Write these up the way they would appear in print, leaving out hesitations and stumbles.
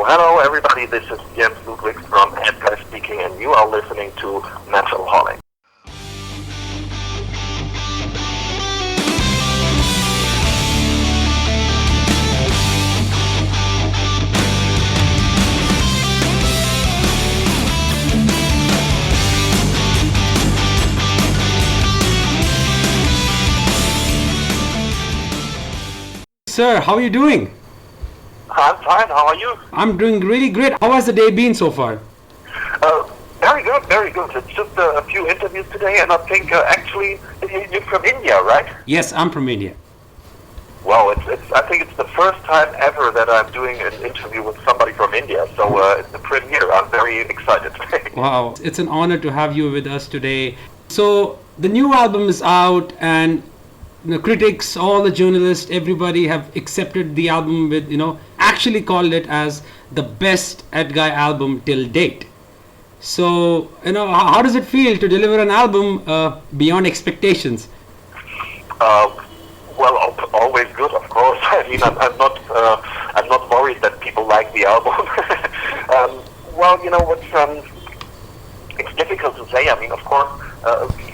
Hello everybody, this is Jens Ludwig from Edguy speaking, and you are listening to Metal Holic. Sir, how are you doing? I'm fine, how are you? I'm doing really great. How has the day been so far? Very good, very good. It's just a few interviews today, and I think actually you're from India, right? Yes, I'm from India. Well, I think it's the first time ever that I'm doing an interview with somebody from India, so it's the premiere. I'm very excited. Wow, it's an honor to have you with us today. So, the new album is out, and the critics, all the journalists, everybody have accepted the album with, actually called it as the best Edguy album till date. So, how does it feel to deliver an album beyond expectations? Well, always good, of course. I mean, I'm not worried that people like the album. Well, it's difficult to say. I mean, of course,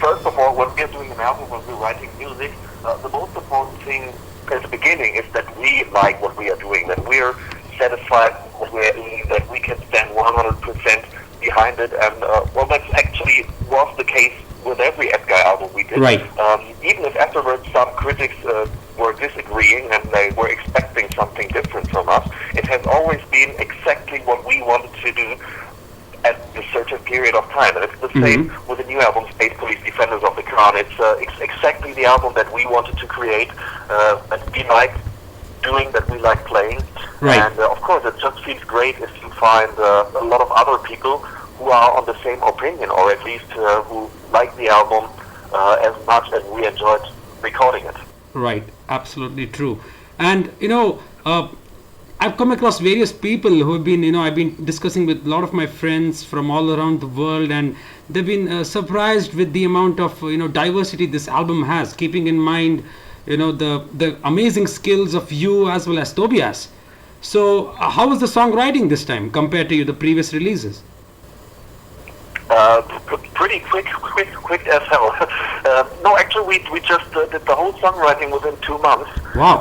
first of all, when we're doing an album, when we're writing music, the most important thing at the beginning is that we like what we are doing, that we're satisfied with what we're doing, that we can stand 100% behind it, and well, that's actually was the case with every Edguy album we did. Right. Even if afterwards some critics were disagreeing and they were expecting something different from us, it has always been exactly what we wanted to do at a certain period of time. And it's the same with the new album, Space Police Defenders of the Crown. It's exactly the album that we wanted to create, that we like doing, that we like playing. Right. And of course, it just feels great if you find a lot of other people who are on the same opinion, or at least who like the album as much as we enjoyed recording it. Right, absolutely true. And I've come across various people who have been, I've been discussing with a lot of my friends from all around the world, and they've been surprised with the amount of, diversity this album has, keeping in mind, the amazing skills of you as well as Tobias. So, how was the songwriting this time compared to the previous releases? Pretty quick as hell. No, actually, we just did the whole songwriting within 2 months. Wow.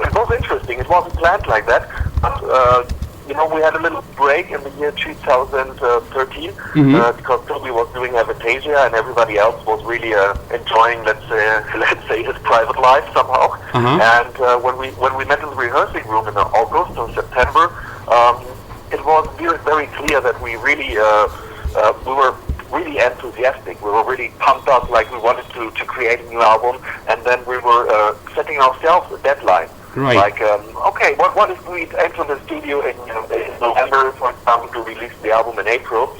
It was interesting. It wasn't planned like that, but we had a little break in the year 2013 because Toby was doing Aventasia and everybody else was really enjoying, let's say, his private life somehow. And when we met in the rehearsing room in August or September, it was very clear that we really we were really enthusiastic. We were really pumped up, like we wanted to create a new album, and then we were setting ourselves a deadline. Right. Like, okay, what if we enter the studio in November, for example, to release the album in April,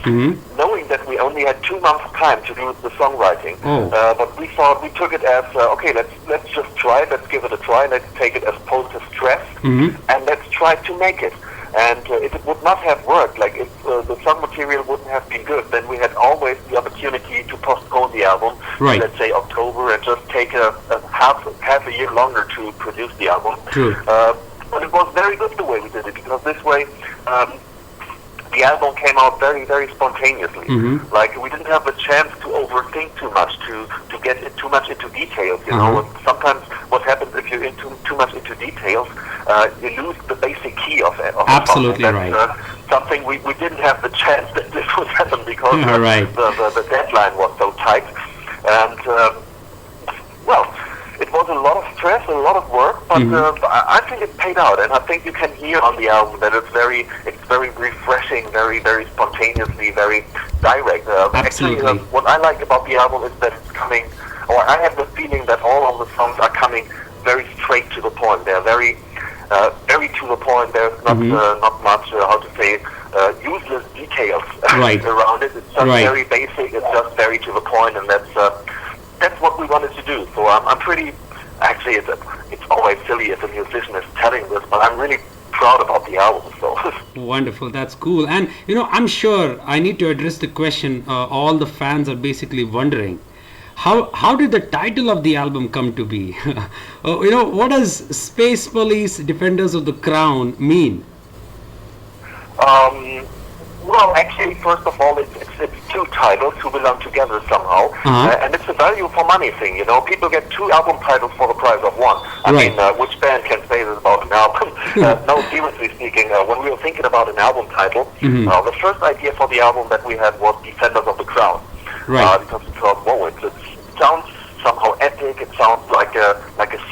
knowing that we only had 2 months' time to do the songwriting. But we took it as, okay, let's just try it, let's give it a try, let's take it as positive stress, and let's try to make it. And if it would not have worked, like if the song material wouldn't have been good, then we had always the opportunity to postpone the album, right, let's say October, and just take a half a year longer to produce the album. True. But it was very good the way we did it, because this way the album came out very, very spontaneously. Like, we didn't have a chance to overthink too much, to get too much into details, Sometimes what happens if you're too much into details, you lose the basic key of absolutely the song. Right. That's something we didn't have the chance that this would happen, because right, the deadline was so tight. And, well, it was a lot of stress, a lot of work, but I think it paid out, and I think you can hear on the album that it's very refreshing, very, very spontaneously, very direct. Absolutely. Actually, what I like about the album is that it's coming, or I have the feeling that all of the songs are coming very straight to the point. They're very to the point. There's not much, how to say, useless details around it. It's just very basic. It's just very to the point, and that's what we wanted to do. So I'm pretty. Actually, it's always silly if a musician is telling this, but I'm really proud about the album. So wonderful, that's cool. And I'm sure I need to address the question all the fans are basically wondering. How did the title of the album come to be? What does Space Police Defenders of the Crown mean? Well, actually, first of all, it's two titles who belong together somehow, and it's a value for money thing. You know, people get two album titles for the price of one. I mean, which band can say this about an album? No, seriously speaking, when we were thinking about an album title, the first idea for the album that we had was Defenders of the Crown, because we thought, whoa, it sounds somehow epic. It sounds like a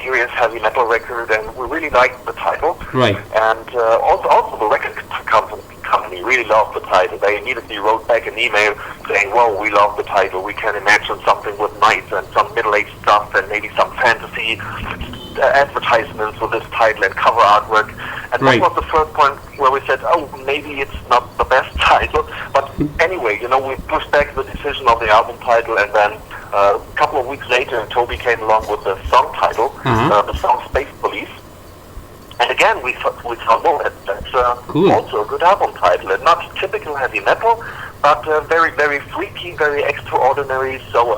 serious heavy metal record, and we really liked the title. Right. And also the record company really loved the title. They immediately wrote back an email saying, "Well, we love the title. We can imagine something with knights and some middle-aged stuff, and maybe some fantasy advertisements with this title and cover artwork." And that was the first point where we said, "Oh, maybe it's not the best title." But anyway, you know, we pushed back the decision of the album title, and then a couple of weeks later, Toby came along with the song title, the song "Space Police." And again, we thought, well, that's also a good album title. And not typical heavy metal, but very, very freaky, very extraordinary. So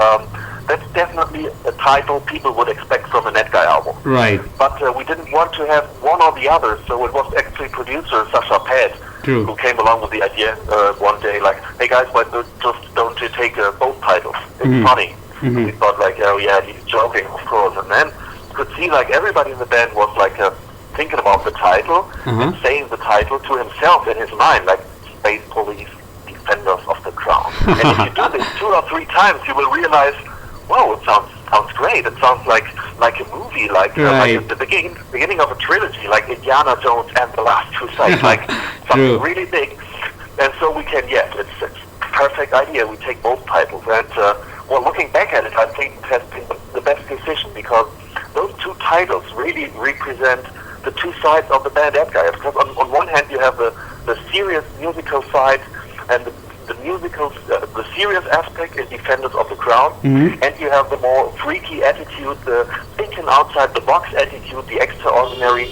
that's definitely a title people would expect from an Edguy album. Right. But we didn't want to have one or the other, so it was actually producer Sasha Pad who came along with the idea one day, like, "Hey guys, why don't you take both titles? It's funny." We thought, like, "Oh yeah, he's joking, of course." And then you could see, like, everybody in the band was like thinking about the title and saying the title to himself in his mind, like "Space Police, Defenders of the Crown." And if you do this 2 or 3 times, you will realize, wow, it sounds great. It sounds like a movie, like the beginning of a trilogy, like Indiana Jones and the Last Crusade, like something really big. And so we can, it's a perfect idea. We take both titles, and well, looking back at it, I think it has been the best decision, because those two titles really represent the two sides of the band Edguy. Because on one hand you have the serious musical side, and the serious aspect is Defenders of the Crown, and you have the more freaky attitude, the thinking outside the box attitude, the extraordinary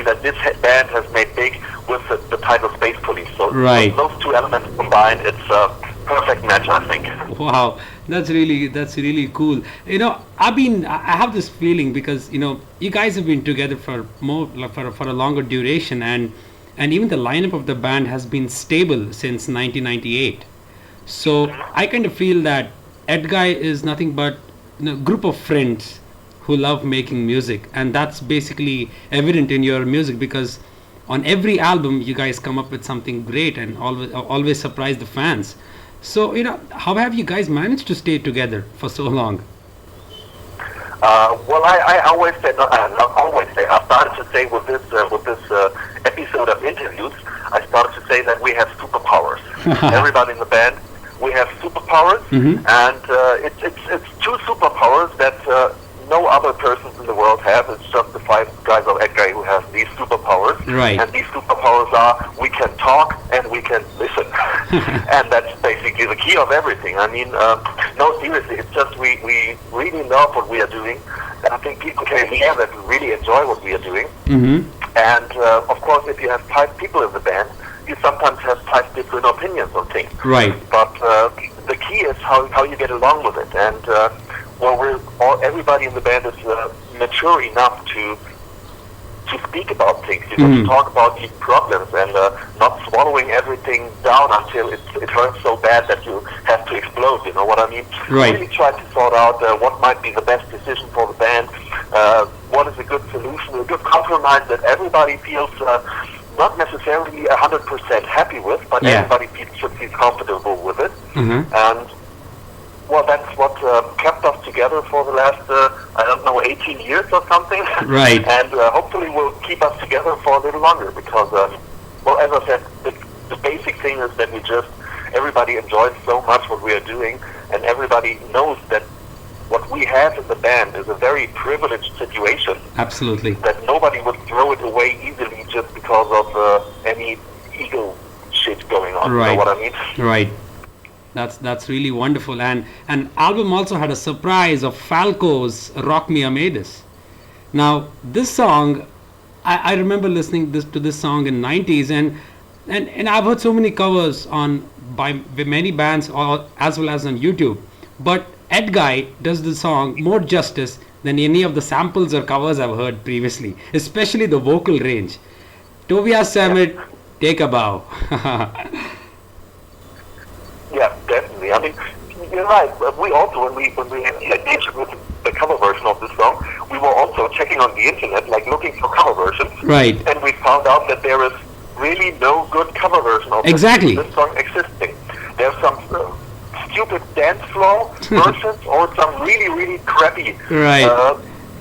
that this band has made big with the title Space Police. So those two elements combined, it's a perfect match, I think. Wow, that's really cool. You know, I have this feeling, because you know, you guys have been together for a longer duration, and even the lineup of the band has been stable since 1998. So I kind of feel that Edguy is nothing but a group of friends who love making music, and that's basically evident in your music, because on every album you guys come up with something great and always surprise the fans. So, you know, how have you guys managed to stay together for so long? Well, I always say, I started to say with this episode of interviews, I started to say that we have superpowers. Everybody in the band, we have superpowers, and it's two superpowers that no other persons in the world have. It's just the 5 guys of Edguy who have these superpowers. Right. And these superpowers are, we can talk and we can listen. And that's basically the key of everything. I mean, no, seriously, it's just we really love what we are doing. And I think people can hear that we really enjoy what we are doing. And of course, if you have 5 people in the band, you sometimes have 5 different opinions on things. Right. But the key is how you get along with it. And everybody in the band is mature enough to speak about things, you know, to talk about these problems, and not swallowing everything down until it hurts so bad that you have to explode, you know what I mean? Right. Really try to sort out what might be the best decision for the band, what is a good solution, a good compromise that everybody feels not necessarily 100% happy with, but everybody should feel comfortable with it. And well, that's what kept us together for the last, 18 years or something. Right. And hopefully will keep us together for a little longer, because, as I said, the basic thing is that everybody enjoys so much what we are doing, and everybody knows that what we have in the band is a very privileged situation. Absolutely. That nobody would throw it away easily just because of any ego shit going on. Right. You know what I mean? Right. That's really wonderful. And album also had a surprise of Falco's Rock Me Amadeus. Now this song, I remember listening to this song in 90s, and I've heard so many covers by many bands, as well as on YouTube. But Edguy does the song more justice than any of the samples or covers I've heard previously, especially the vocal range. Tobias Sammet, Take a bow. Yeah, definitely. I mean, you're right. We also, when we engaged with the cover version of this song, we were also checking on the internet, like looking for cover versions. Right. And we found out that there is really no good cover version of this song existing. There's some stupid dance floor versions or some really, really crappy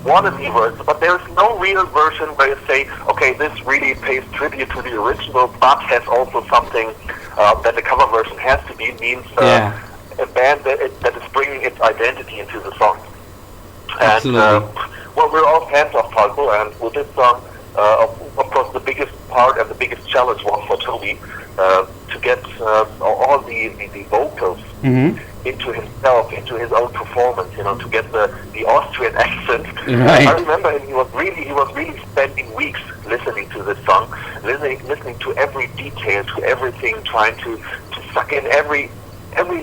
wannabe versions, but there's no real version where you say, okay, this really pays tribute to the original, but has also something that the cover version has to be, means a band that is bringing its identity into the song. Absolutely. And, well, we're all fans of Falco, and with this song, of course, the biggest part and the biggest challenge was for Toby to get all the vocals into himself, into his own performance. You know, to get the Austrian accent. Right. I remember him. He was really spending weeks listening to this song, listening to every detail, to everything, trying to suck in every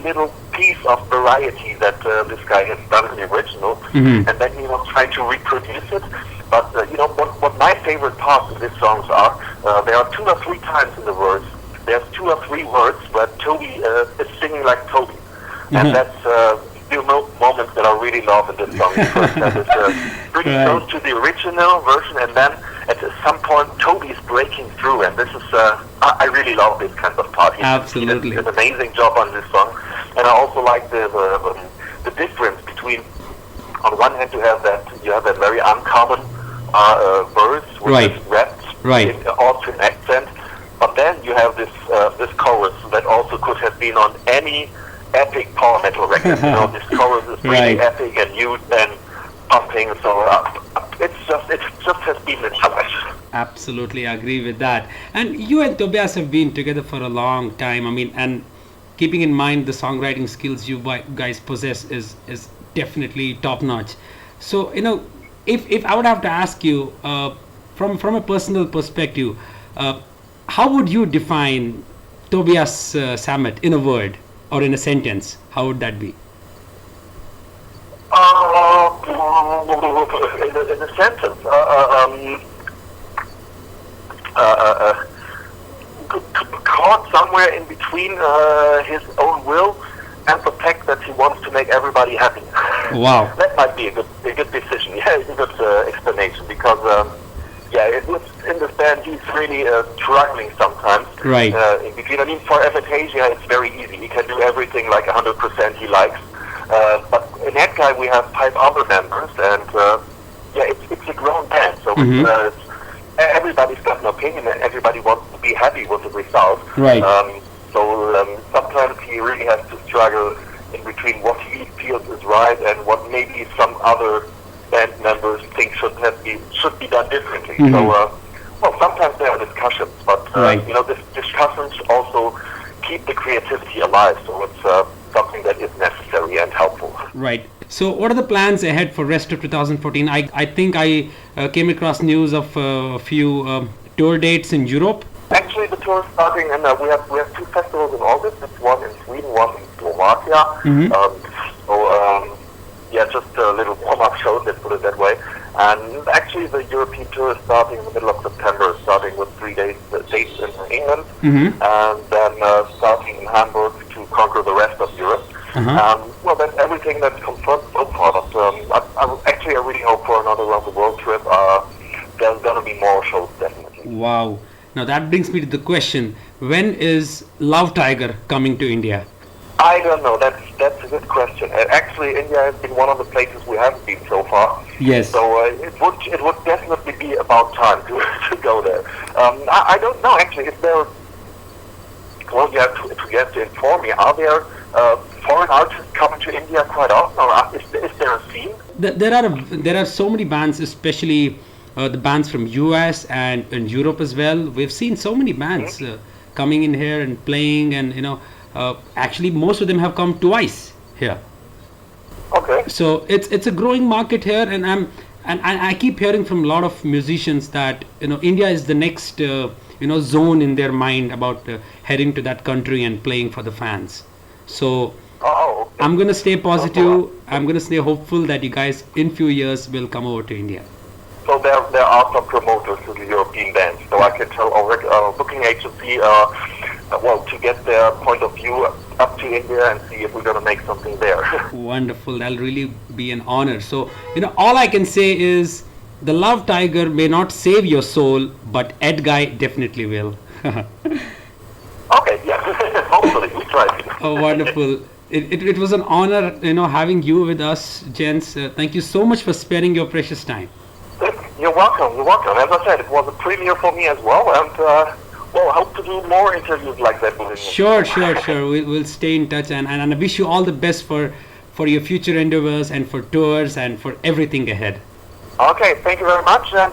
little piece of variety that this guy has done in the original, and then he was trying to reproduce it. But you know what my favorite parts of these songs are? There are 2 or 3 times in the verse. There's 2 or 3 words where Toby is singing like Toby, and that's still moments that I really love in this song, because that is pretty close to the original version, and then at some point Toby is breaking through, and this is I really love this kind of part. He did an amazing job on this song, and I also like the difference between, on one hand, you have that very uncommon verse which is rapped in Austrian accent, but then you have this chorus that also could have been on any epic power metal record. You know, this chorus is really epic and huge and pumping. So it just has been a challenge. Absolutely agree with that. And you and Tobias have been together for a long time. I mean, and keeping in mind the songwriting skills you guys possess is definitely top notch. So, you know, if I would have to ask you from a personal perspective, how would you define Tobias Sammet in a word or in a sentence? How would that be? In a sentence, caught somewhere in between his own will and the fact that he wants to make everybody happy. Wow. That might be a good decision. Yeah, it's a good explanation, because it was in this band he's really struggling sometimes. Right. In between. I mean, for Aventasia it's very easy. He can do everything like 100% he likes. But in Edguy we have 5 other members, and it's a grown band, so everybody's got an opinion, and everybody wants to be happy with the result. Right. So sometimes he really has to struggle in between what he feels is right and what maybe some other band members think should be done differently. So, sometimes there are discussions, but you know, these discussions also keep the creativity alive. So it's something that is necessary and helpful. Right. So what are the plans ahead for rest of 2014? I think I came across news of a few tour dates in Europe. Actually, the tour is starting, and we have 2 festivals in August. It's one in Sweden, one in Slovakia. Just a little warm-up show, let's put it that way. And actually, the European tour is starting in the middle of September, starting with 3 dates in England, and then starting in Hamburg to conquer the rest of Europe. That's everything that's confirmed so far. But I really hope for another round-the-world trip. There's going to be more shows, definitely. Wow. Now that brings me to the question, when is Love Tiger coming to India? I don't know. That's a good question. Actually, India has been one of the places we haven't been so far. Yes. So it would definitely be about time to go there. I don't know, actually. Is there? Well, you have to inform me. Are there foreign artists coming to India quite often, or is there a scene? There are so many bands, especially the bands from US and Europe as well. We've seen so many bands coming in here and playing, and you know, actually most of them have come twice here. Okay. So it's a growing market here, and I keep hearing from a lot of musicians that, you know, India is the next zone in their mind about heading to that country and playing for the fans. So I'm gonna stay positive. I'm gonna stay hopeful that you guys in few years will come over to India. So there are some promoters to the European bands. So I can tell our booking agency, to get their point of view up to India and see if we're going to make something there. Wonderful. That'll really be an honor. So, all I can say is the Love Tiger may not save your soul, but Edguy definitely will. Okay, yeah. Hopefully, we try. Oh, wonderful. It was an honor, having you with us, Jens. Thank you so much for sparing your precious time. You're welcome. As I said, it was a premiere for me as well, and hope to do more interviews like that. Sure. We'll stay in touch, and I wish you all the best for your future endeavors and for tours and for everything ahead. Okay, thank you very much, and